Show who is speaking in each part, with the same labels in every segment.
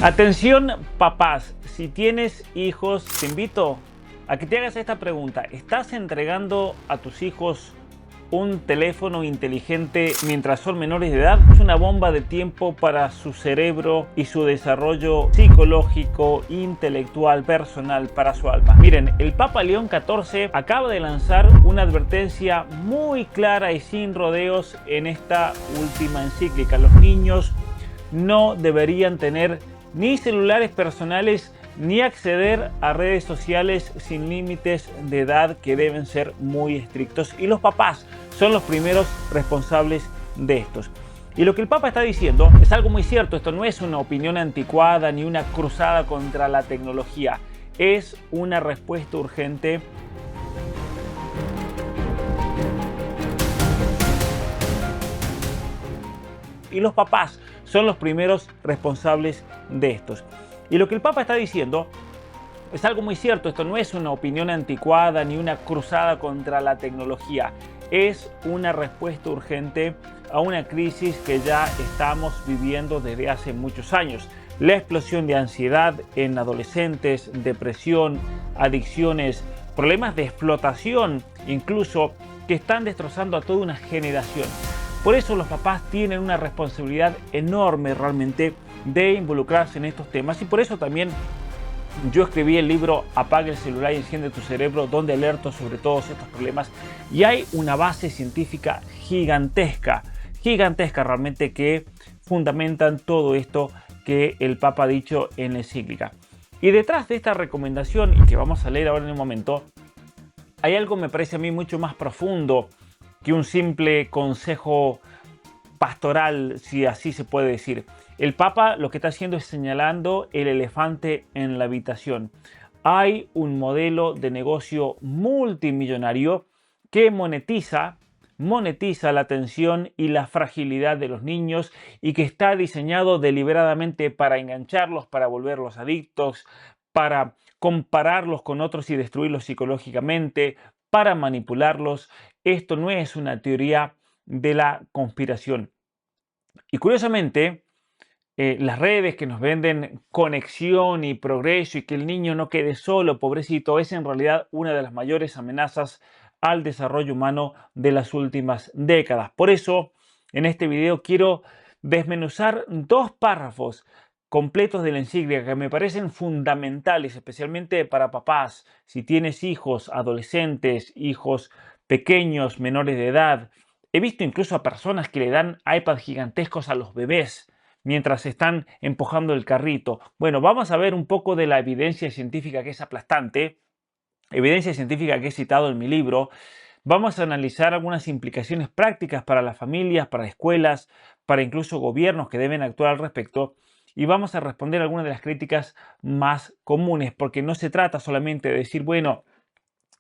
Speaker 1: Atención papás, si tienes hijos, te invito a que te hagas esta pregunta. ¿Estás entregando a tus hijos un teléfono inteligente mientras son menores de edad? Es una bomba de tiempo para su cerebro y su desarrollo psicológico, intelectual, personal, para su alma. Miren, el Papa León XIV acaba de lanzar una advertencia muy clara y sin rodeos en esta última encíclica. Los niños no deberían tener ni celulares personales ni acceder a redes sociales sin límites de edad que deben ser muy estrictos, y los papás son los primeros responsables de estos. Y lo que el Papa está diciendo es algo muy cierto. Esto no es una opinión anticuada ni una cruzada contra la tecnología, es una respuesta urgente. Y los papás son los primeros responsables de estos. Y lo que el Papa está diciendo es algo muy cierto. Esto no es una opinión anticuada ni una cruzada contra la tecnología. Es una respuesta urgente a una crisis que ya estamos viviendo desde hace muchos años. La explosión de ansiedad en adolescentes, depresión, adicciones, problemas de explotación, incluso, que están destrozando a toda una generación. Por eso los papás tienen una responsabilidad enorme realmente de involucrarse en estos temas, y por eso también yo escribí el libro Apaga el celular y enciende tu cerebro, donde alerto sobre todos estos problemas. Y hay una base científica gigantesca realmente, que fundamentan todo esto que el Papa ha dicho en la encíclica. Y detrás de esta recomendación, y que vamos a leer ahora en un momento, hay algo, me parece a mí, mucho más profundo que un simple consejo pastoral, si así se puede decir. El Papa lo que está haciendo es señalando el elefante en la habitación. Hay un modelo de negocio multimillonario que monetiza la atención y la fragilidad de los niños, y que está diseñado deliberadamente para engancharlos, para volverlos adictos, para compararlos con otros y destruirlos psicológicamente, para manipularlos. Esto no es una teoría de la conspiración. Y curiosamente, las redes que nos venden conexión y progreso y que el niño no quede solo, pobrecito, es en realidad una de las mayores amenazas al desarrollo humano de las últimas décadas. Por eso, en este video quiero desmenuzar dos párrafos completos de la encíclica que me parecen fundamentales, especialmente para papás. Si tienes hijos adolescentes, hijos pequeños, menores de edad. He visto incluso a personas que le dan iPads gigantescos a los bebés mientras están empujando el carrito. Bueno, vamos a ver un poco de la evidencia científica, que es aplastante, evidencia científica que he citado en mi libro. Vamos a analizar algunas implicaciones prácticas para las familias, para escuelas, para incluso gobiernos que deben actuar al respecto. Y vamos a responder algunas de las críticas más comunes, porque no se trata solamente de decir, bueno,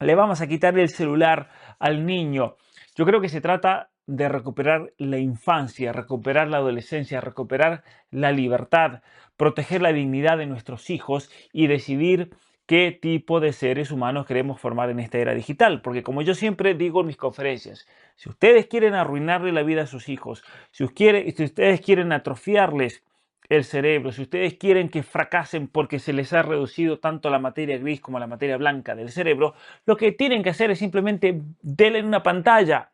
Speaker 1: le vamos a quitar el celular al niño. Yo creo que se trata de recuperar la infancia, recuperar la adolescencia, recuperar la libertad, proteger la dignidad de nuestros hijos y decidir qué tipo de seres humanos queremos formar en esta era digital. Porque, como yo siempre digo en mis conferencias, si ustedes quieren arruinarle la vida a sus hijos, si ustedes quieren atrofiarles el cerebro, si ustedes quieren que fracasen porque se les ha reducido tanto la materia gris como la materia blanca del cerebro, lo que tienen que hacer es simplemente denle una pantalla.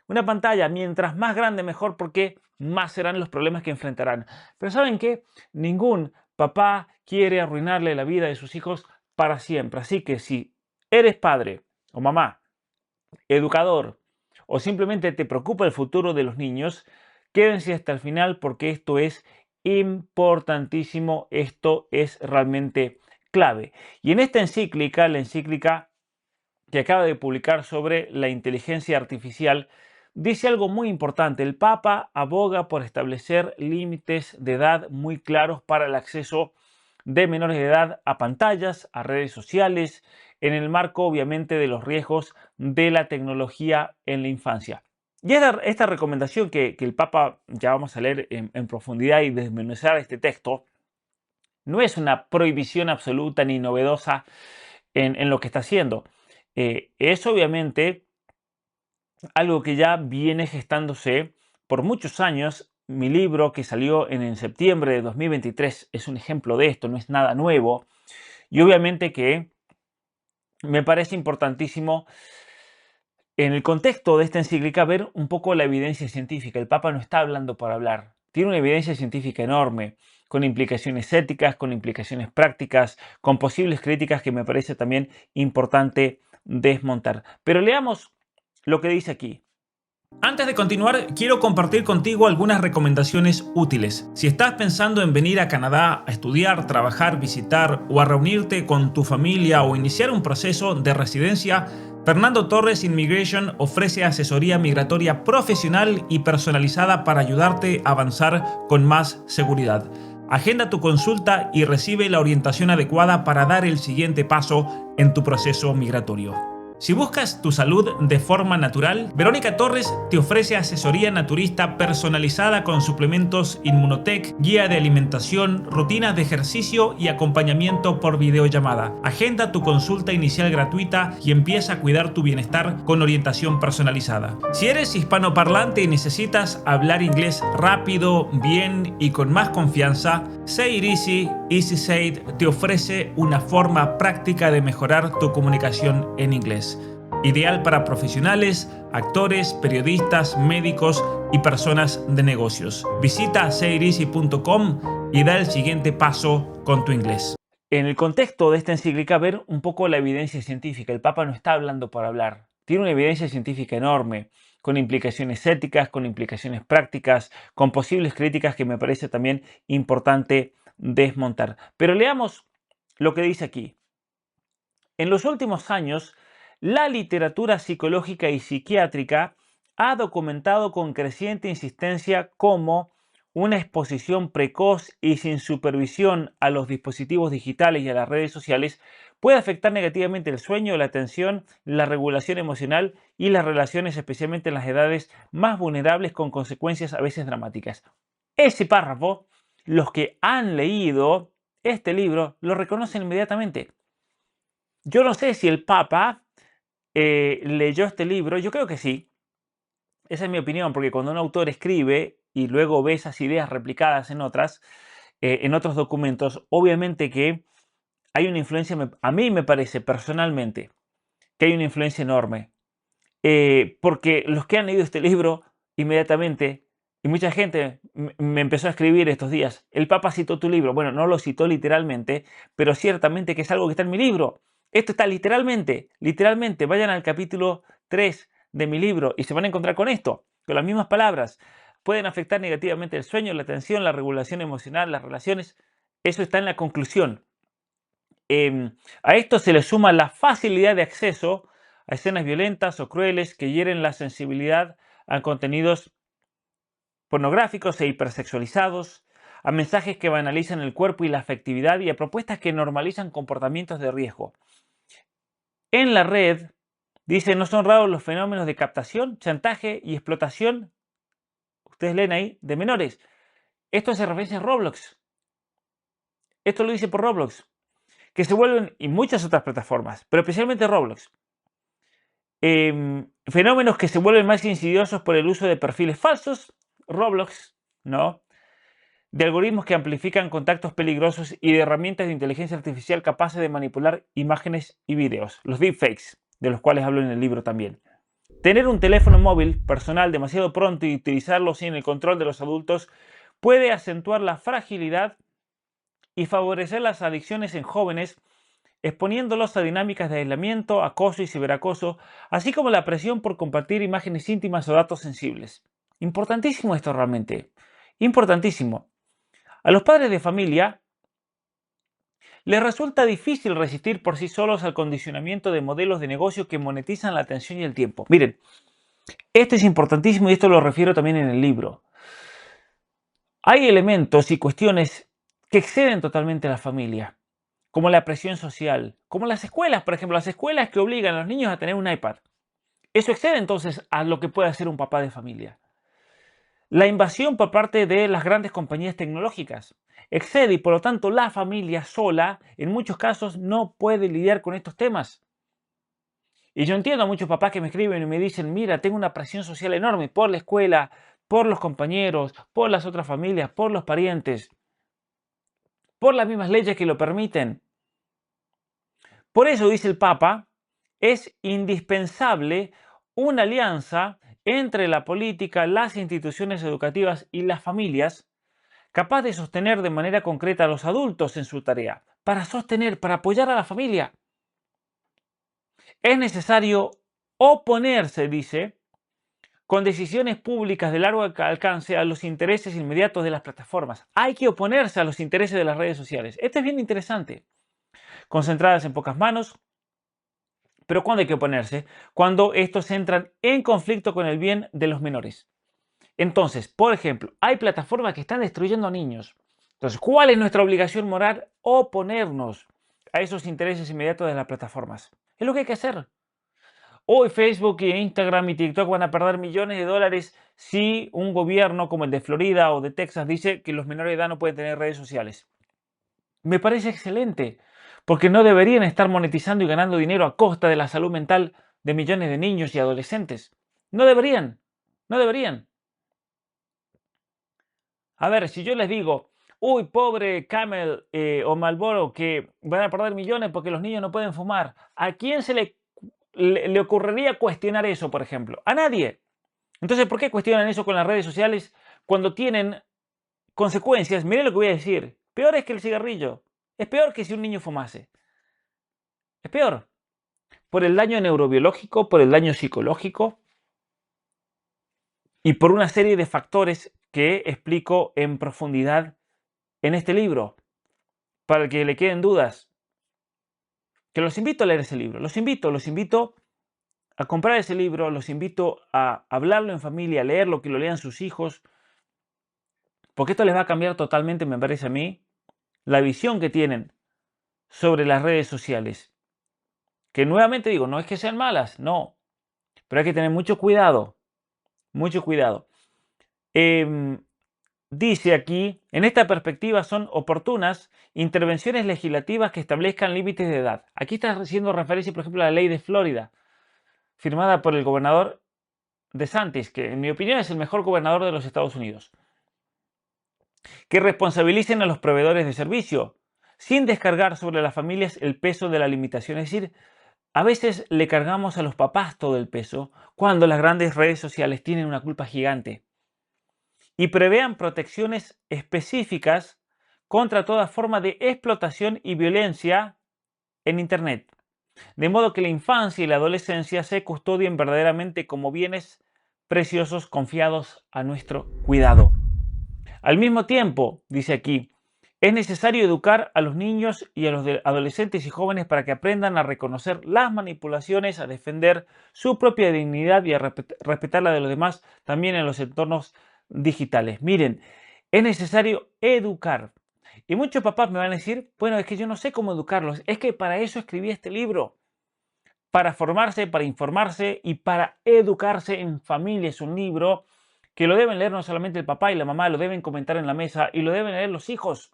Speaker 1: Una pantalla, mientras más grande mejor, porque más serán los problemas que enfrentarán. Pero ¿saben qué? Ningún papá quiere arruinarle la vida de sus hijos para siempre. Así que si eres padre o mamá, educador, o simplemente te preocupa el futuro de los niños, quédense hasta el final, porque esto es importantísimo, esto es realmente clave. Y en esta encíclica, la encíclica que acaba de publicar sobre la inteligencia artificial, dice algo muy importante. El Papa aboga por establecer límites de edad muy claros para el acceso de menores de edad a pantallas, a redes sociales, en el marco obviamente de los riesgos de la tecnología en la infancia. Y esta recomendación que el Papa, ya vamos a leer en profundidad y desmenuzar este texto, no es una prohibición absoluta ni novedosa en lo que está haciendo. Es obviamente algo que ya viene gestándose por muchos años mi libro que salió en septiembre de 2023 es un ejemplo de esto, no es nada nuevo. Y obviamente que me parece importantísimo en el contexto de esta encíclica ver un poco la evidencia científica. El Papa no está hablando por hablar, tiene una evidencia científica enorme, con implicaciones éticas, con implicaciones prácticas, con posibles críticas que me parece también importante desmontar. Pero leamos lo que dice aquí. Antes de continuar, quiero compartir contigo algunas recomendaciones útiles. Si estás pensando en venir a Canadá a estudiar, trabajar, visitar o a reunirte con tu familia o iniciar un proceso de residencia, Fernando Torres Immigration ofrece asesoría migratoria profesional y personalizada para ayudarte a avanzar con más seguridad. Agenda tu consulta y recibe la orientación adecuada para dar el siguiente paso en tu proceso migratorio. Si buscas tu salud de forma natural, Verónica Torres te ofrece asesoría naturista personalizada con suplementos Inmunotech, guía de alimentación, rutinas de ejercicio y acompañamiento por videollamada. Agenda tu consulta inicial gratuita y empieza a cuidar tu bienestar con orientación personalizada. Si eres hispanoparlante y necesitas hablar inglés rápido, bien y con más confianza, Say It Easy, Easy Say It te ofrece una forma práctica de mejorar tu comunicación en inglés. Ideal para profesionales, actores, periodistas, médicos y personas de negocios. Visita sayiteasy.com y da el siguiente paso con tu inglés. En el contexto de esta encíclica, ver un poco la evidencia científica. El Papa no está hablando por hablar, tiene una evidencia científica enorme, con implicaciones éticas, con implicaciones prácticas, con posibles críticas que me parece también importante desmontar. Pero leamos lo que dice aquí. En los últimos años, la literatura psicológica y psiquiátrica ha documentado con creciente insistencia cómo una exposición precoz y sin supervisión a los dispositivos digitales y a las redes sociales puede afectar negativamente el sueño, la atención, la regulación emocional y las relaciones, especialmente en las edades más vulnerables, con consecuencias a veces dramáticas. Ese párrafo, los que han leído este libro lo reconocen inmediatamente. Yo no sé si el Papa leyó este libro, yo creo que sí. Esa es mi opinión, porque cuando un autor escribe y luego ve esas ideas replicadas en otros documentos, obviamente que hay una influencia, a mí me parece personalmente que hay una influencia enorme, porque los que han leído este libro inmediatamente, y mucha gente me empezó a escribir estos días, el Papa citó tu libro, bueno, no lo citó literalmente, pero ciertamente que es algo que está en mi libro. Esto está literalmente, vayan al capítulo 3 de mi libro y se van a encontrar con esto, con las mismas palabras. Pueden afectar negativamente el sueño, la atención, la regulación emocional, las relaciones. Eso está en la conclusión. A esto se le suma la facilidad de acceso a escenas violentas o crueles que hieren la sensibilidad a contenidos pornográficos e hipersexualizados, a mensajes que banalizan el cuerpo y la afectividad y a propuestas que normalizan comportamientos de riesgo. En la red, dice, no son raros los fenómenos de captación, chantaje y explotación, ustedes leen ahí, de menores. Esto hace referencia a Roblox. Esto lo dice por Roblox, que se vuelven, y muchas otras plataformas, pero especialmente Roblox, fenómenos que se vuelven más insidiosos por el uso de perfiles falsos, Roblox, ¿no? De algoritmos que amplifican contactos peligrosos y de herramientas de inteligencia artificial capaces de manipular imágenes y videos, los deepfakes, de los cuales hablo en el libro también. Tener un teléfono móvil personal demasiado pronto y utilizarlo sin el control de los adultos puede acentuar la fragilidad y favorecer las adicciones en jóvenes, exponiéndolos a dinámicas de aislamiento, acoso y ciberacoso, así como la presión por compartir imágenes íntimas o datos sensibles. Importantísimo esto realmente, importantísimo. A los padres de familia les resulta difícil resistir por sí solos al condicionamiento de modelos de negocio que monetizan la atención y el tiempo. Miren, esto es importantísimo y esto lo refiero también en el libro. Hay elementos y cuestiones que exceden totalmente a la familia, como la presión social, como las escuelas, por ejemplo, las escuelas que obligan a los niños a tener un iPad. Eso excede entonces a lo que puede hacer un papá de familia. La invasión por parte de las grandes compañías tecnológicas excede y por lo tanto la familia sola en muchos casos no puede lidiar con estos temas. Y yo entiendo a muchos papás que me escriben y me dicen, mira, tengo una presión social enorme por la escuela, por los compañeros, por las otras familias, por los parientes, por las mismas leyes que lo permiten. Por eso, dice el Papa, es indispensable una alianza entre la política, las instituciones educativas y las familias, capaz de sostener de manera concreta a los adultos en su tarea, para sostener, para apoyar a la familia. Es necesario oponerse, dice, con decisiones públicas de largo alcance a los intereses inmediatos de las plataformas. Hay que oponerse a los intereses de las redes sociales. Esto es bien interesante. Concentradas en pocas manos, pero ¿cuándo hay que oponerse? Cuando estos entran en conflicto con el bien de los menores. Entonces, por ejemplo, hay plataformas que están destruyendo a niños. Entonces, ¿cuál es nuestra obligación moral? Oponernos a esos intereses inmediatos de las plataformas. Es lo que hay que hacer. Hoy Facebook, Instagram y TikTok van a perder millones de dólares si un gobierno como el de Florida o de Texas dice que los menores de edad no pueden tener redes sociales. Me parece excelente, porque no deberían estar monetizando y ganando dinero a costa de la salud mental de millones de niños y adolescentes. No deberían, no deberían. A ver, si yo les digo, uy, pobre Camel o Marlboro, que van a perder millones porque los niños no pueden fumar, ¿a quién se le ocurriría cuestionar eso, por ejemplo? A nadie. Entonces, ¿por qué cuestionan eso con las redes sociales cuando tienen consecuencias? Miren lo que voy a decir. Peor es que el cigarrillo. Es peor que si un niño fumase. Es peor. Por el daño neurobiológico, por el daño psicológico y por una serie de factores que explico en profundidad en este libro. Para que le queden dudas, que los invito a leer ese libro. Los invito a comprar ese libro, los invito a hablarlo en familia, a leerlo, que lo lean sus hijos, porque esto les va a cambiar totalmente, me parece a mí, la visión que tienen sobre las redes sociales. Que nuevamente digo, no es que sean malas, no, pero hay que tener mucho cuidado, mucho cuidado. Dice aquí, en esta perspectiva son oportunas intervenciones legislativas que establezcan límites de edad. Aquí está haciendo referencia, por ejemplo, a la ley de Florida, firmada por el gobernador DeSantis, que en mi opinión es el mejor gobernador de los Estados Unidos, que responsabilicen a los proveedores de servicio, sin descargar sobre las familias el peso de la limitación. Es decir, a veces le cargamos a los papás todo el peso, cuando las grandes redes sociales tienen una culpa gigante. Y prevean protecciones específicas contra toda forma de explotación y violencia en Internet. De modo que la infancia y la adolescencia se custodien verdaderamente como bienes preciosos confiados a nuestro cuidado. Al mismo tiempo, dice aquí, es necesario educar a los niños y a los adolescentes y jóvenes para que aprendan a reconocer las manipulaciones, a defender su propia dignidad y a respetar la de los demás también en los entornos digitales. Miren, es necesario educar. Y muchos papás me van a decir, bueno, es que yo no sé cómo educarlos. Es que para eso escribí este libro. Para formarse, para informarse y para educarse en familia. Es un libro que lo deben leer no solamente el papá y la mamá, lo deben comentar en la mesa y lo deben leer los hijos.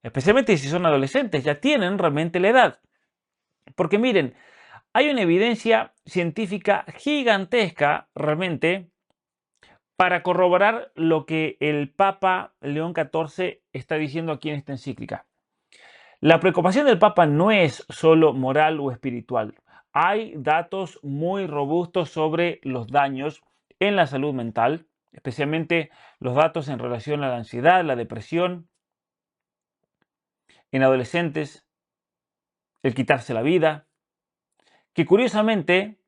Speaker 1: Especialmente si son adolescentes, ya tienen realmente la edad. Porque miren, hay una evidencia científica gigantesca realmente para corroborar lo que el Papa León XIV está diciendo aquí en esta encíclica. La preocupación del Papa no es solo moral o espiritual. Hay datos muy robustos sobre los daños en la salud mental, especialmente los datos en relación a la ansiedad, la depresión, en adolescentes, el quitarse la vida, que curiosamente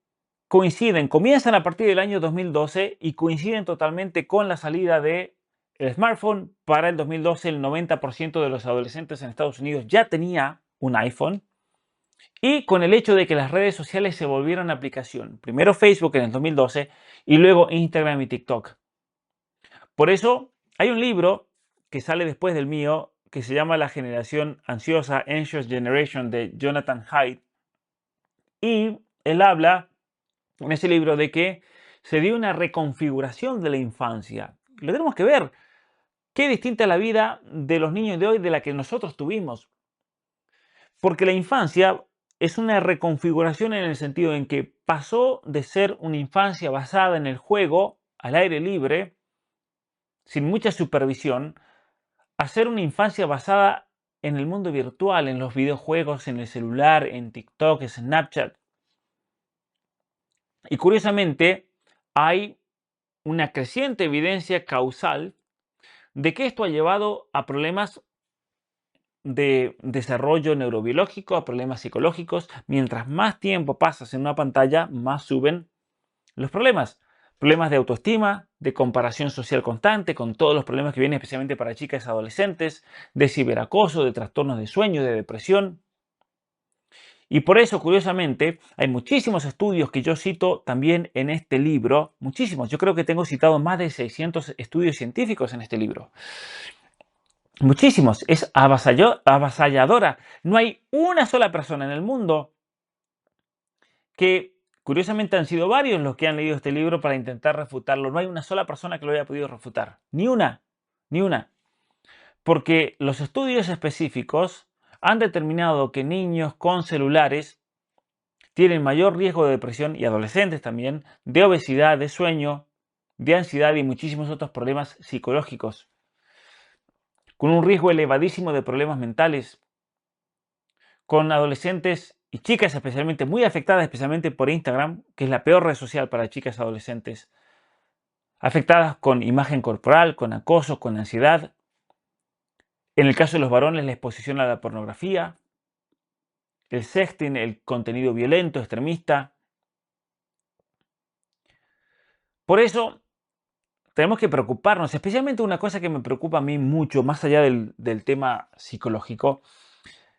Speaker 1: comienzan a partir del año 2012 y coinciden totalmente con la salida del smartphone. Para el 2012 el 90% de los adolescentes en Estados Unidos ya tenía un iPhone, y con el hecho de que las redes sociales se volvieron aplicación. Primero Facebook en el 2012 y luego Instagram y TikTok. Por eso hay un libro que sale después del mío que se llama La generación ansiosa, Anxious Generation, de Jonathan Haidt. Y él habla en ese libro de que se dio una reconfiguración de la infancia. Lo tenemos que ver. Qué distinta es la vida de los niños de hoy de la que nosotros tuvimos. Porque la infancia es una reconfiguración en el sentido en que pasó de ser una infancia basada en el juego, al aire libre, sin mucha supervisión, hacer una infancia basada en el mundo virtual, en los videojuegos, en el celular, en TikTok, Snapchat. Y curiosamente, hay una creciente evidencia causal de que esto ha llevado a problemas de desarrollo neurobiológico, a problemas psicológicos. Mientras más tiempo pasas en una pantalla, más suben los problemas. Problemas de autoestima, de comparación social constante, con todos los problemas que vienen especialmente para chicas y adolescentes, de ciberacoso, de trastornos de sueño, de depresión. Y por eso, curiosamente, hay muchísimos estudios que yo cito también en este libro, muchísimos. Yo creo que tengo citado más de 600 estudios científicos en este libro. Muchísimos. Es avasalladora. No hay una sola persona en el mundo que, curiosamente, han sido varios los que han leído este libro para intentar refutarlo. No hay una sola persona que lo haya podido refutar. Ni una. Ni una. Porque los estudios específicos han determinado que niños con celulares tienen mayor riesgo de depresión, y adolescentes también, de obesidad, de sueño, de ansiedad y muchísimos otros problemas psicológicos, con un riesgo elevadísimo de problemas mentales, con adolescentes y chicas especialmente muy afectadas, especialmente por Instagram, que es la peor red social para chicas adolescentes, afectadas con imagen corporal, con acoso, con ansiedad. En el caso de los varones, la exposición a la pornografía, el sexting, el contenido violento, extremista. Por eso tenemos que preocuparnos, especialmente una cosa que me preocupa a mí mucho, más allá del tema psicológico,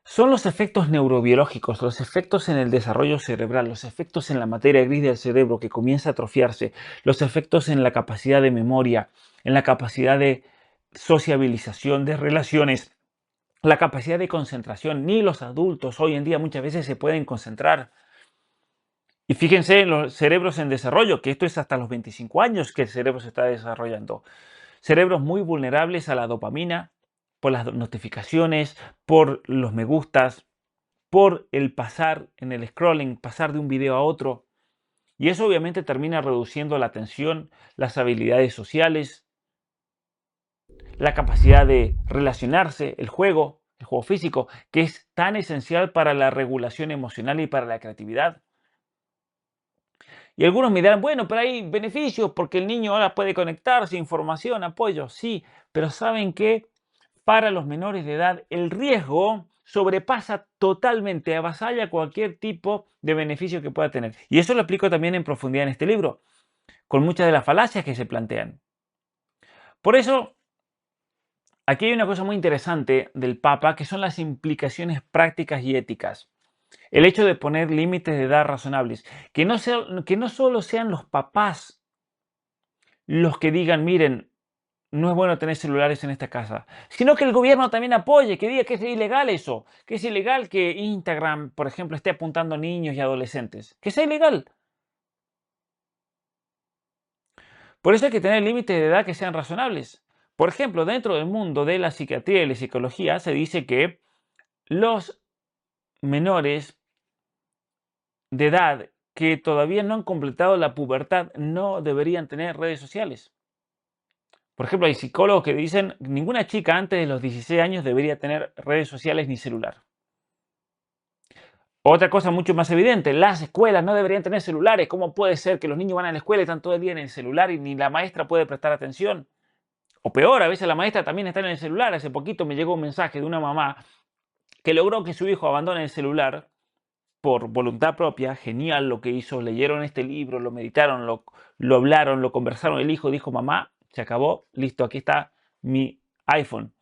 Speaker 1: son los efectos neurobiológicos, los efectos en el desarrollo cerebral, los efectos en la materia gris del cerebro que comienza a atrofiarse, los efectos en la capacidad de memoria, en la capacidad de sociabilización, de relaciones, la capacidad de concentración. Ni los adultos hoy en día muchas veces se pueden concentrar. Y fíjense en los cerebros en desarrollo, que esto es hasta los 25 años que el cerebro se está desarrollando. Cerebros muy vulnerables a la dopamina, por las notificaciones, por los me gustas, por el pasar en el scrolling, pasar de un video a otro. Y eso obviamente termina reduciendo la atención, las habilidades sociales, la capacidad de relacionarse, el juego físico, que es tan esencial para la regulación emocional y para la creatividad. Y algunos me dirán, bueno, pero hay beneficios porque el niño ahora puede conectarse, información, apoyo. Sí, pero ¿saben qué? Para los menores de edad, el riesgo sobrepasa totalmente, avasalla cualquier tipo de beneficio que pueda tener. Y eso lo explico también en profundidad en este libro, con muchas de las falacias que se plantean. Por eso, aquí hay una cosa muy interesante del Papa, que son las implicaciones prácticas y éticas. El hecho de poner límites de edad razonables, que no solo sean los papás los que digan, miren, no es bueno tener celulares en esta casa, sino que el gobierno también apoye, que diga que es ilegal eso, que es ilegal que Instagram, por ejemplo, esté apuntando a niños y adolescentes, que sea ilegal. Por eso hay que tener límites de edad que sean razonables. Por ejemplo, dentro del mundo de la psiquiatría y la psicología se dice que los menores de edad que todavía no han completado la pubertad no deberían tener redes sociales. Por ejemplo, hay psicólogos que dicen que ninguna chica antes de los 16 años debería tener redes sociales ni celular. Otra cosa mucho más evidente, las escuelas no deberían tener celulares. ¿Cómo puede ser que los niños van a la escuela y están todo el día en el celular y ni la maestra puede prestar atención? O peor, a veces la maestra también está en el celular. Hace poquito me llegó un mensaje de una mamá que logró que su hijo abandone el celular por voluntad propia. Genial lo que hizo, leyeron este libro, lo meditaron, lo hablaron, lo conversaron. El hijo dijo, mamá, se acabó, listo, aquí está mi iPhone.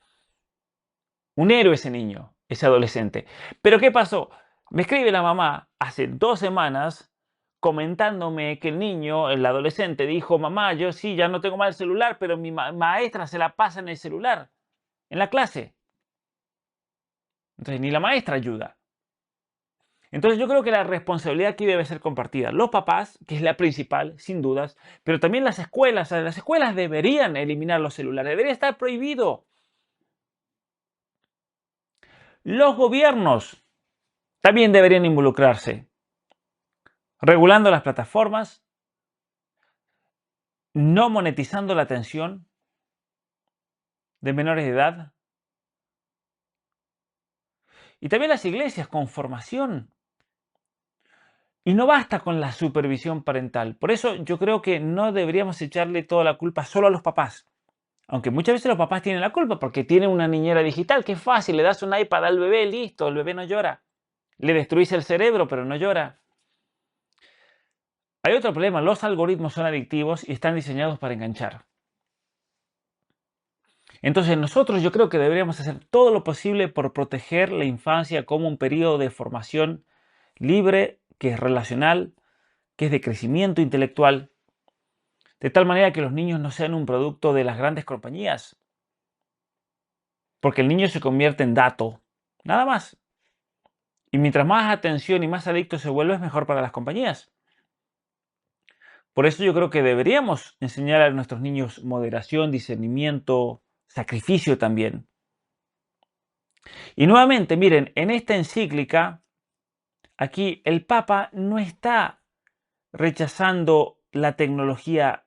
Speaker 1: Un héroe ese niño, ese adolescente. Pero ¿qué pasó? Me escribe la mamá hace 2 semanas comentándome que el niño, el adolescente, dijo, mamá, yo sí, ya no tengo más el celular, pero mi maestra se la pasa en el celular, en la clase. Entonces, ni la maestra ayuda. Entonces, yo creo que la responsabilidad aquí debe ser compartida. Los papás, que es la principal, sin dudas, pero también las escuelas. Las escuelas deberían eliminar los celulares, debería estar prohibido. Los gobiernos también deberían involucrarse, regulando las plataformas, no monetizando la atención, de menores de edad. Y también las iglesias con formación. Y no basta con la supervisión parental. Por eso yo creo que no deberíamos echarle toda la culpa solo a los papás. Aunque muchas veces los papás tienen la culpa porque tienen una niñera digital, que es fácil, le das un iPad al bebé, listo, el bebé no llora. Le destruís el cerebro, pero no llora. Hay otro problema, los algoritmos son adictivos y están diseñados para enganchar. Entonces nosotros yo creo que deberíamos hacer todo lo posible por proteger la infancia como un periodo de formación libre, que es relacional, que es de crecimiento intelectual, de tal manera que los niños no sean un producto de las grandes compañías, porque el niño se convierte en dato, nada más. Y mientras más atención y más adicto se vuelve, es mejor para las compañías. Por eso yo creo que deberíamos enseñar a nuestros niños moderación, discernimiento, sacrificio también. Y nuevamente, miren, en esta encíclica, aquí el Papa no está rechazando la tecnología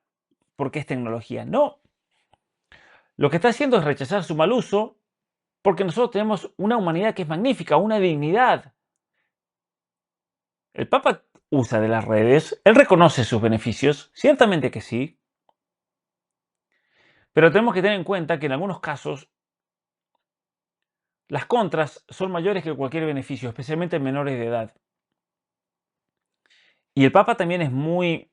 Speaker 1: porque es tecnología, no. Lo que está haciendo es rechazar su mal uso porque nosotros tenemos una humanidad que es magnífica, una dignidad. El Papa usa de las redes, él reconoce sus beneficios, ciertamente que sí, pero tenemos que tener en cuenta que en algunos casos las contras son mayores que cualquier beneficio, especialmente en menores de edad. Y el Papa también es muy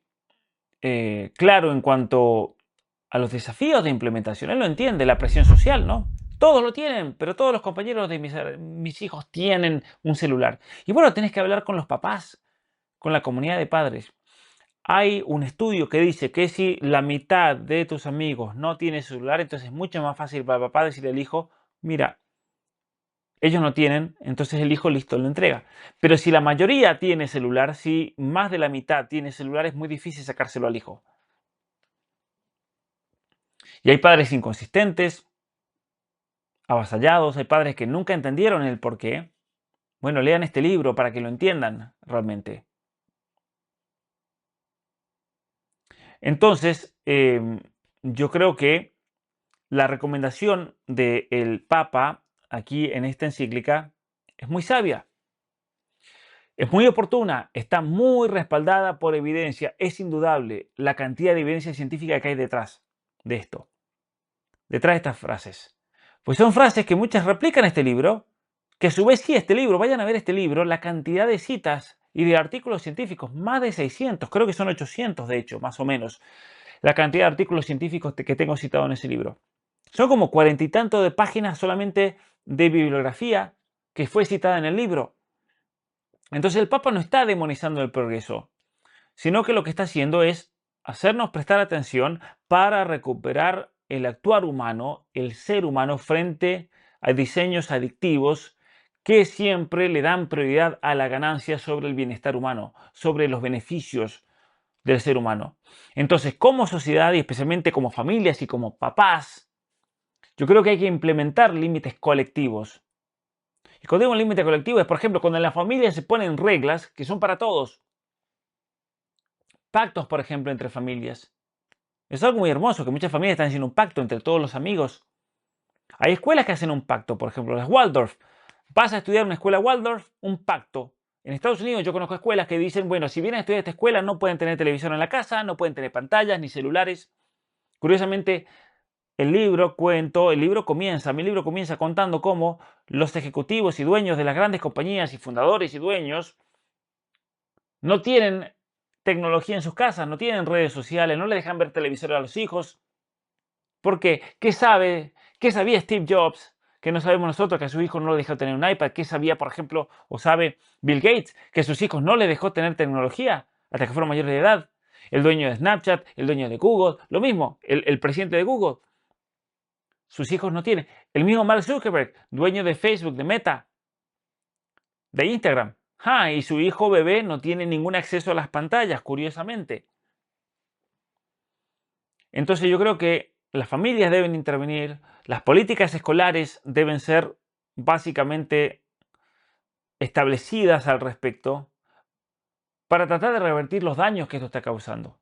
Speaker 1: claro en cuanto a los desafíos de implementación. Él lo entiende, la presión social, ¿no? Todos lo tienen, pero todos los compañeros de mis hijos tienen un celular. Y bueno, tenés que hablar con los papás, con la comunidad de padres. Hay un estudio que dice que si la mitad de tus amigos no tiene celular, entonces es mucho más fácil para el papá decirle al hijo, mira, ellos no tienen, entonces el hijo listo lo entrega. Pero si la mayoría tiene celular, si más de la mitad tiene celular, es muy difícil sacárselo al hijo. Y hay padres inconsistentes, avasallados, hay padres que nunca entendieron el por qué. Bueno, lean este libro para que lo entiendan realmente. Entonces, yo creo que la recomendación del Papa aquí en esta encíclica es muy sabia, es muy oportuna, está muy respaldada por evidencia, es indudable la cantidad de evidencia científica que hay detrás de esto, detrás de estas frases. Pues son frases que muchas replican este libro, que a su vez sí, este libro, vayan a ver este libro, la cantidad de citas y de artículos científicos, más de 600, creo que son 800 de hecho, más o menos, la cantidad de artículos científicos que tengo citado en ese libro. Son como 40 y tanto de páginas solamente de bibliografía que fue citada en el libro. Entonces el Papa no está demonizando el progreso, sino que lo que está haciendo es hacernos prestar atención para recuperar el actuar humano, el ser humano frente a diseños adictivos que siempre le dan prioridad a la ganancia sobre el bienestar humano, sobre los beneficios del ser humano. Entonces, como sociedad y especialmente como familias y como papás, yo creo que hay que implementar límites colectivos. Y cuando digo un límite colectivo es, por ejemplo, cuando en la familia se ponen reglas que son para todos. Pactos, por ejemplo, entre familias. Es algo muy hermoso que muchas familias están haciendo un pacto entre todos los amigos. Hay escuelas que hacen un pacto, por ejemplo, las Waldorf. Vas a estudiar en una escuela Waldorf, un pacto. En Estados Unidos yo conozco escuelas que dicen, bueno, si vienen a estudiar esta escuela no pueden tener televisión en la casa, no pueden tener pantallas ni celulares. Curiosamente, el libro mi libro comienza contando cómo los ejecutivos y dueños de las grandes compañías y fundadores y dueños no tienen tecnología en sus casas, no tienen redes sociales, no le dejan ver televisor a los hijos. ¿Por qué? ¿Qué sabía Steve Jobs? Que no sabemos nosotros que a sus hijos no le dejó tener un iPad. ¿Qué sabía, por ejemplo, o sabe Bill Gates? Que a sus hijos no le dejó tener tecnología hasta que fueron mayores de edad. El dueño de Snapchat, el dueño de Google, lo mismo, el presidente de Google. Sus hijos no tienen. El mismo Mark Zuckerberg, dueño de Facebook, de Meta, de Instagram. Y su hijo bebé no tiene ningún acceso a las pantallas, curiosamente. Entonces yo creo que las familias deben intervenir, las políticas escolares deben ser básicamente establecidas al respecto para tratar de revertir los daños que esto está causando.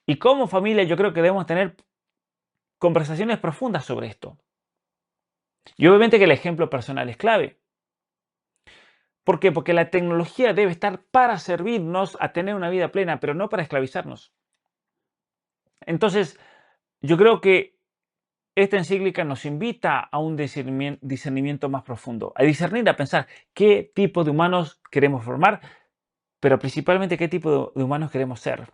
Speaker 1: Y como familia yo creo que debemos tener conversaciones profundas sobre esto. Y obviamente que el ejemplo personal es clave. ¿Por qué? Porque la tecnología debe estar para servirnos a tener una vida plena, pero no para esclavizarnos. Entonces, yo creo que esta encíclica nos invita a un discernimiento más profundo, a discernir, a pensar qué tipo de humanos queremos formar, pero principalmente qué tipo de humanos queremos ser.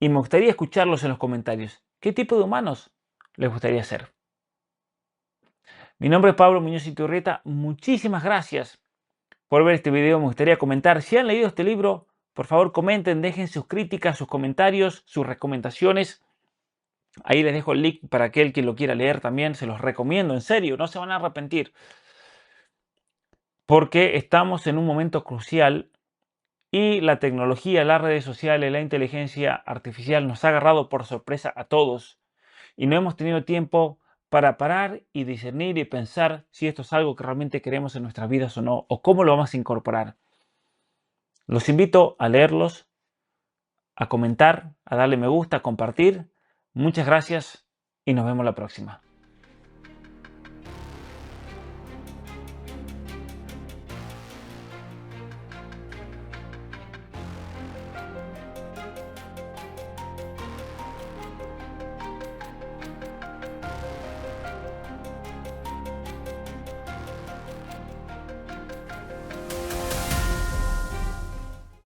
Speaker 1: Y me gustaría escucharlos en los comentarios. ¿Qué tipo de humanos les gustaría ser? Mi nombre es Pablo Muñoz Iturrieta. Muchísimas gracias por ver este video. Me gustaría comentar. Si han leído este libro, por favor comenten, dejen sus críticas, sus comentarios, sus recomendaciones. Ahí les dejo el link para aquel que lo quiera leer también. Se los recomiendo, en serio, no se van a arrepentir. Porque estamos en un momento crucial y la tecnología, las redes sociales, la inteligencia artificial nos ha agarrado por sorpresa a todos. Y no hemos tenido tiempo para parar y discernir y pensar si esto es algo que realmente queremos en nuestras vidas o no, o cómo lo vamos a incorporar. Los invito a leerlos, a comentar, a darle me gusta, a compartir. Muchas gracias y nos vemos la próxima.